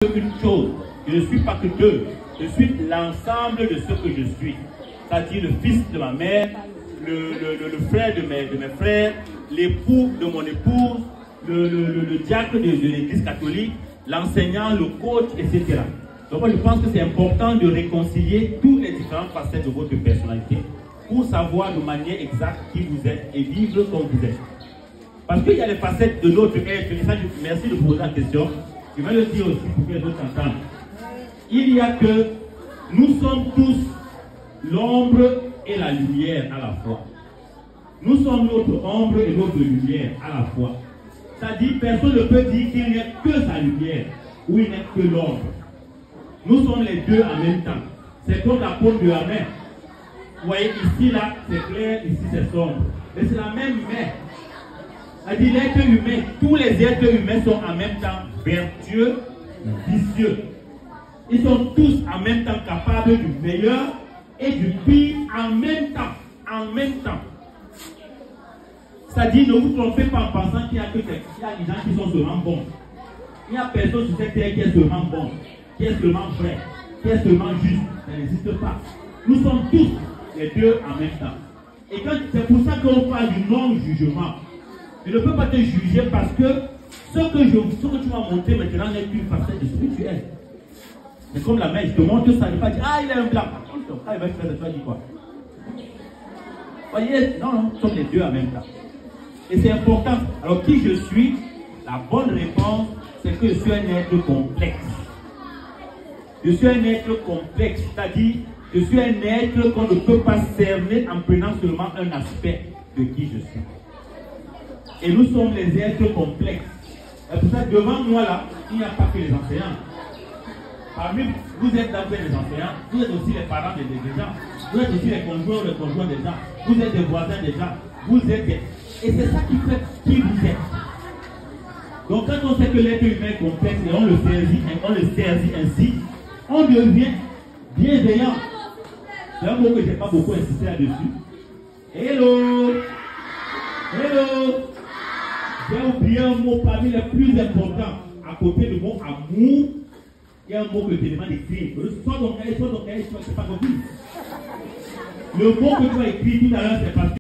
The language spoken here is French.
Une chose, je ne suis pas que deux, je suis l'ensemble de ce que je suis. C'est-à-dire le fils de ma mère, le frère de mes frères, l'époux de mon épouse, le diacre de l'église catholique, l'enseignant, le coach, etc. Donc moi je pense que c'est important de réconcilier toutes les différentes facettes de votre personnalité pour savoir de manière exacte qui vous êtes et vivre comme vous êtes. Parce qu'il y a les facettes de notre être, et ça, merci de poser la question. Je vais le dire aussi pour que les autres entendent. Il y a que nous sommes tous l'ombre et la lumière à la fois. Nous sommes notre ombre et notre lumière à la fois. C'est-à-dire, personne ne peut dire qu'il n'y a que sa lumière ou il n'y a que l'ombre. Nous sommes les deux en même temps. C'est comme la paume de la main. Vous voyez, ici, là, c'est clair, ici, c'est sombre. Mais c'est la même main. C'est-à-dire, l'être humain, tous les êtres humains sont en même temps vertueux, vicieux. Ils sont tous en même temps capables du meilleur et du pire en même temps. En même temps. C'est-à-dire, ne vous trompez pas en pensant qu'il y a que des gens qui sont seulement bons. Il n'y a personne sur cette terre qui est seulement bon, qui est seulement vrai, qui est seulement juste. Ça n'existe pas. Nous sommes tous les deux en même temps. Et c'est pour ça qu'on parle du non-jugement. Je ne peux pas te juger parce que ce que tu m'as montré maintenant n'est qu'une facette de ce que tu es. C'est comme la main, je te montre ça, je ne vais pas dire, ah il est un blanc. Ah il va faire ça, tu vas dire quoi? Voyez, non, nous sommes les deux en même temps. Et c'est important. Alors qui je suis? La bonne réponse, c'est que je suis un être complexe. Je suis un être complexe, c'est-à-dire, je suis un être qu'on ne peut pas cerner en prenant seulement un aspect de qui je suis. Et nous sommes les êtres complexes. C'est pour ça que devant moi là, il n'y a pas que les enseignants. Parmi vous êtes d'abord les enseignants, vous êtes aussi les parents des gens, vous êtes aussi les conjoints des gens, vous êtes des voisins des gens, vous êtes des... Et c'est ça qui fait qui vous êtes. Donc quand on sait que l'être humain est complexe et on le saisit ainsi, on devient bienveillant. C'est un mot que je n'ai pas beaucoup insisté là-dessus. Hello! Hello! J'ai oublié un mot parmi les plus importants. À côté du mot amour, il y a un mot que je te demande d'écrire. Soit ton cahier, c'est pas compris. Le mot que tu as écrit tout à l'heure, c'est parce que